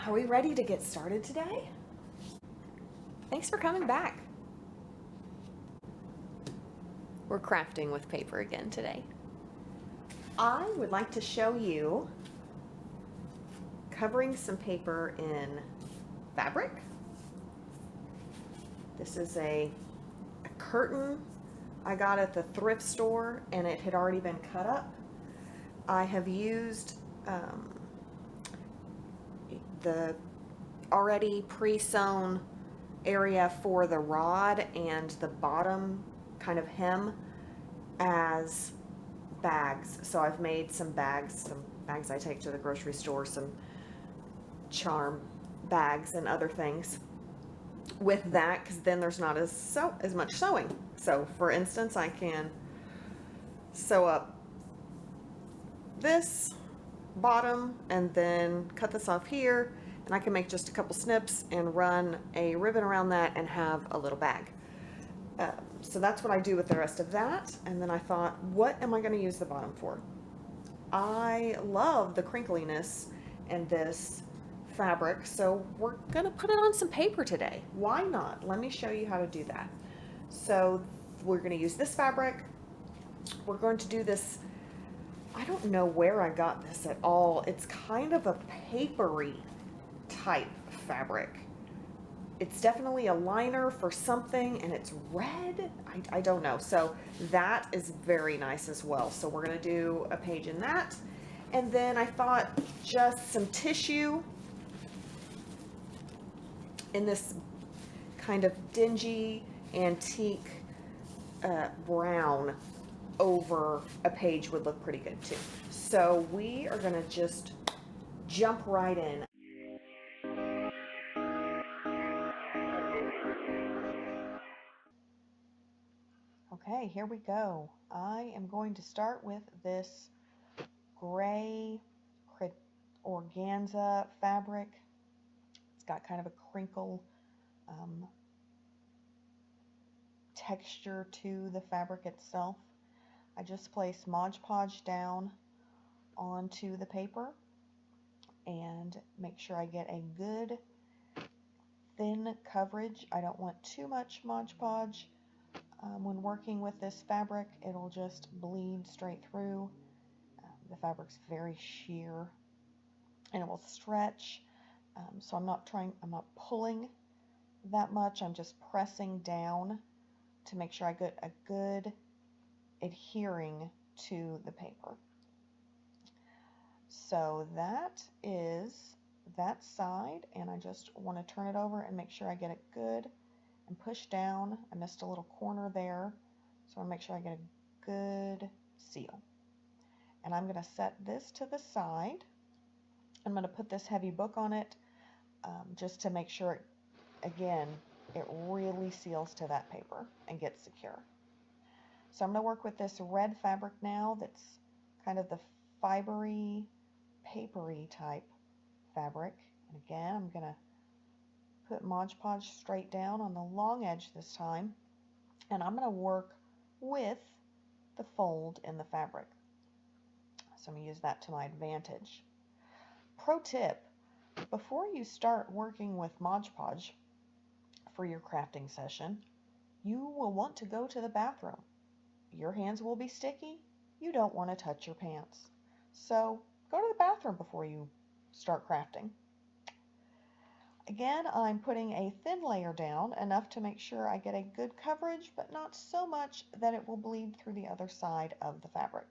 Are we ready to get started today? Thanks for coming back. We're crafting with paper again today. I would like to show you covering some paper in fabric. This is a curtain I got at the thrift store, and it had already been cut up. I have used the already pre-sewn area for the rod and the bottom kind of hem as bags. So I've made some bags I take to the grocery store, some charm bags and other things with that, because then there's not as much sewing. So for instance, I can sew up this bottom and then cut this off here, and I can make just a couple snips and run a ribbon around that and have a little bag. So that's what I do with the rest of that. And then I thought, what am I going to use the bottom for? I love the crinkliness in this fabric, so we're going to put it on some paper today. Why not? Let me show you how to do that. So we're going to use this fabric. We're going to do this. I don't know where I got this at all. It's kind of a papery type fabric. It's definitely a liner for something, and it's red. I don't know. So that is very nice as well. So we're going to do a page in that. And then I thought just some tissue in this kind of dingy antique brown over a page would look pretty good too. So we are going to just jump right in. Okay, here we go. I am going to start with this gray organza fabric. It's got kind of a crinkle texture to the fabric itself. I just place Mod Podge down onto the paper and make sure I get a good thin coverage. I don't want too much Mod Podge. When working with this fabric, it'll just bleed straight through. The fabric's very sheer and it will stretch. So I'm not pulling that much. I'm just pressing down to make sure I get a good adhering to the paper. So that is that side, and I just want to turn it over and make sure I get it good and push down. I missed a little corner there, so I make sure I get a good seal. And I'm going to set this to the side. I'm going to put this heavy book on it just to make sure, again, it really seals to that paper and gets secure. So I'm going to work with this red fabric now that's kind of the fibery, papery type fabric. And again, I'm going to put Mod Podge straight down on the long edge this time. And I'm going to work with the fold in the fabric. So I'm going to use that to my advantage. Pro tip, before you start working with Mod Podge for your crafting session, you will want to go to the bathroom. Your hands will be sticky. You don't want to touch your pants. So go to the bathroom before you start crafting. Again, I'm putting a thin layer down, enough to make sure I get a good coverage, but not so much that it will bleed through the other side of the fabric.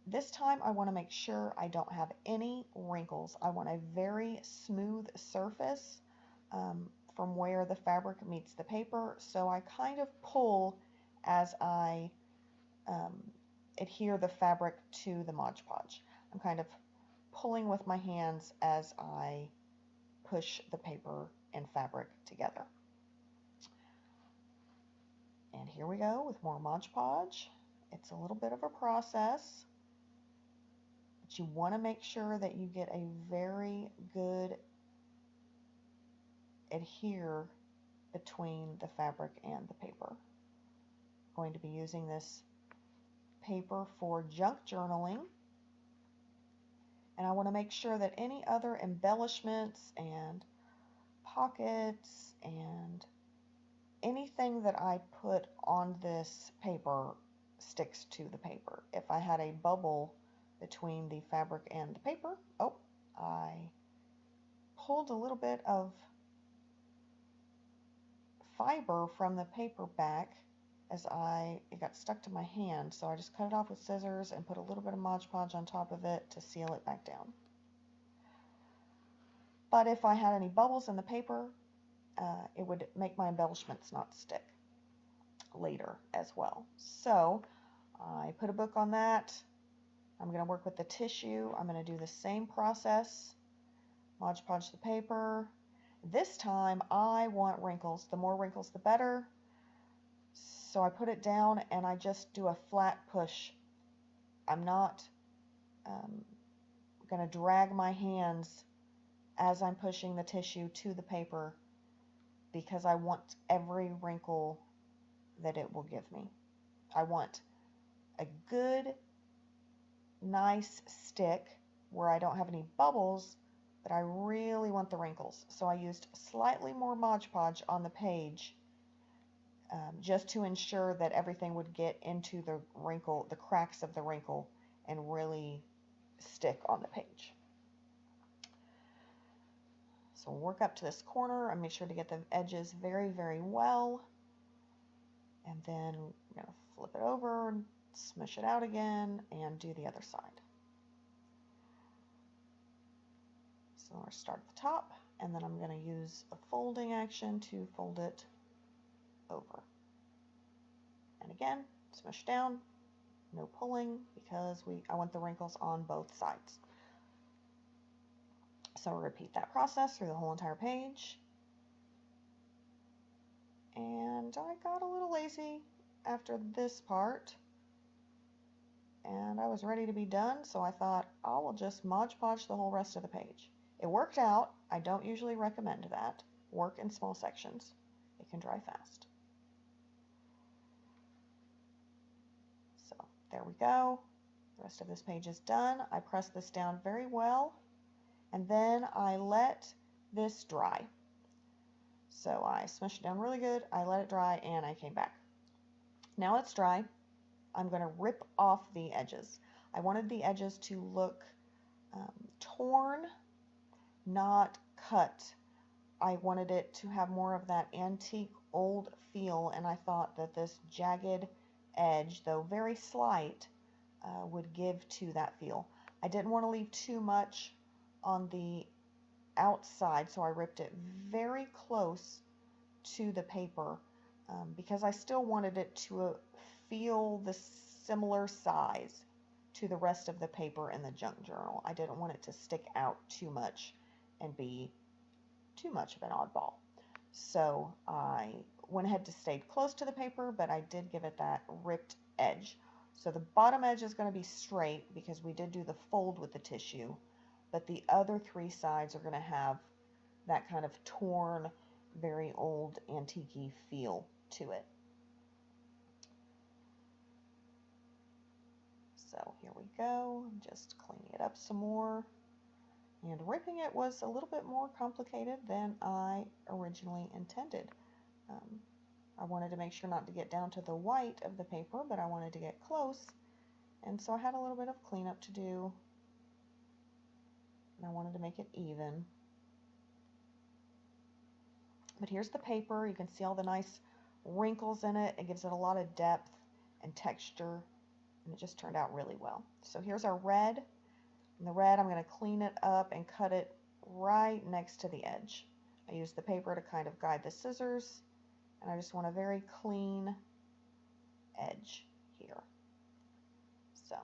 This time I want to make sure I don't have any wrinkles. I want a very smooth surface from where the fabric meets the paper, so I kind of pull as I adhere the fabric to the Mod Podge. I'm kind of pulling with my hands as I push the paper and fabric together. And here we go with more Mod Podge. It's a little bit of a process, but you want to make sure that you get a very good adhere between the fabric and the paper. I'm going to be using this paper for junk journaling, And I want to make sure that any other embellishments and pockets and anything that I put on this paper sticks to the paper. If I had a bubble between the fabric and the paper, oh, I pulled a little bit of fiber from the paper back as it got stuck to my hand, so I just cut it off with scissors and put a little bit of Mod Podge on top of it to seal it back down. But if I had any bubbles in the paper, it would make my embellishments not stick later as well. So I put a book on that. I'm going to work with the tissue. I'm going to do the same process. Mod Podge the paper. This time I want wrinkles. The more wrinkles the better. So I put it down and I just do a flat push. I'm not going to drag my hands as I'm pushing the tissue to the paper because I want every wrinkle that it will give me. I want a good, nice stick where I don't have any bubbles, but I really want the wrinkles. So I used slightly more Mod Podge on the page just to ensure that everything would get into the wrinkle, the cracks of the wrinkle, and really stick on the page. So we'll work up to this corner and make sure to get the edges very, very well. And then we're going to flip it over, smush it out again, and do the other side. So I'll start at the top, and then I'm going to use a folding action to fold it over. And again, smush down, no pulling, because I want the wrinkles on both sides. So I'll repeat that process through the whole entire page. And I got a little lazy after this part, and I was ready to be done, so I thought I will just Mod Podge the whole rest of the page. It worked out. I don't usually recommend that. Work in small sections. It can dry fast. So there we go. The rest of this page is done. I press this down very well, and then I let this dry. So I smushed it down really good, I let it dry, and I came back. Now it's dry. I'm going to rip off the edges. I wanted the edges to look torn, not cut. I wanted it to have more of that antique old feel, and I thought that this jagged edge, though very slight, would give to that feel. I didn't want to leave too much on the outside, so I ripped it very close to the paper because I still wanted it to feel the similar size to the rest of the paper in the junk journal. I didn't want it to stick out too much and be too much of an oddball. So I went ahead to stay close to the paper, but I did give it that ripped edge. So the bottom edge is going to be straight because we did do the fold with the tissue, but the other three sides are going to have that kind of torn, very old, antique-y feel to it. So here we go. I'm just cleaning it up some more. And ripping it was a little bit more complicated than I originally intended. I wanted to make sure not to get down to the white of the paper, but I wanted to get close. And so I had a little bit of cleanup to do. And I wanted to make it even. But here's the paper. You can see all the nice wrinkles in it. It gives it a lot of depth and texture. And it just turned out really well. So here's our red. And the red, I'm going to clean it up and cut it right next to the edge. I use the paper to kind of guide the scissors. And I just want a very clean edge here. So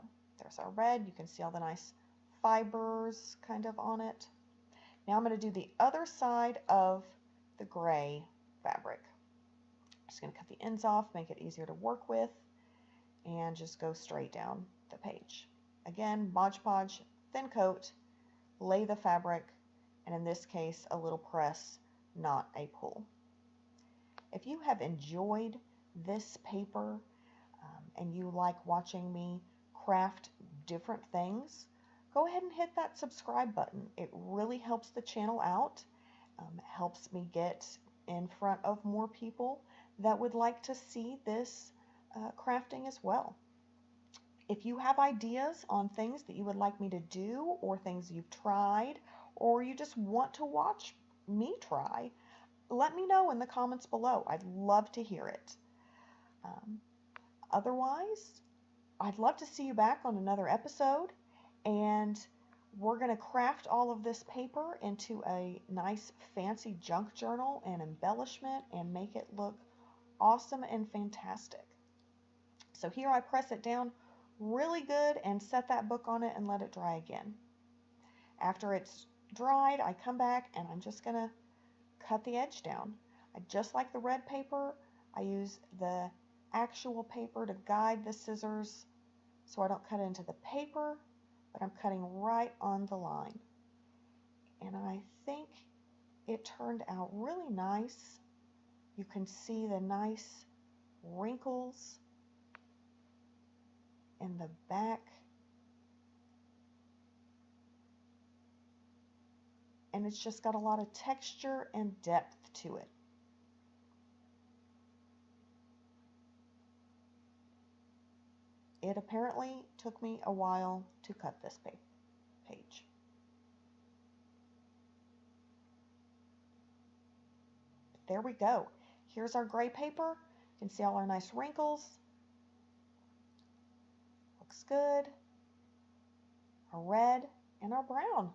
there's our red. You can see all the nice fibers kind of on it. Now I'm going to do the other side of the gray fabric. I'm just going to cut the ends off, make it easier to work with, and just go straight down the page. Again, Mod Podge, thin coat, lay the fabric, and in this case, a little press, not a pull. If you have enjoyed this paper and you like watching me craft different things, go ahead and hit that subscribe button. It really helps the channel out. Helps me get in front of more people that would like to see this crafting as well. If you have ideas on things that you would like me to do, or things you've tried, or you just want to watch me try, let me know in the comments below. I'd love to hear it. Otherwise, I'd love to see you back on another episode, and we're going to craft all of this paper into a nice fancy junk journal and embellishment and make it look awesome and fantastic. So here I press it down really good and set that book on it and let it dry again. After it's dried, I come back and I'm just going to cut the edge down. Just like the red paper, I use the actual paper to guide the scissors so I don't cut into the paper, but I'm cutting right on the line. And I think it turned out really nice. You can see the nice wrinkles in the back. And it's just got a lot of texture and depth to it. It apparently took me a while to cut this page. There we go. Here's our gray paper. You can see all our nice wrinkles. Looks good. Our red and our brown.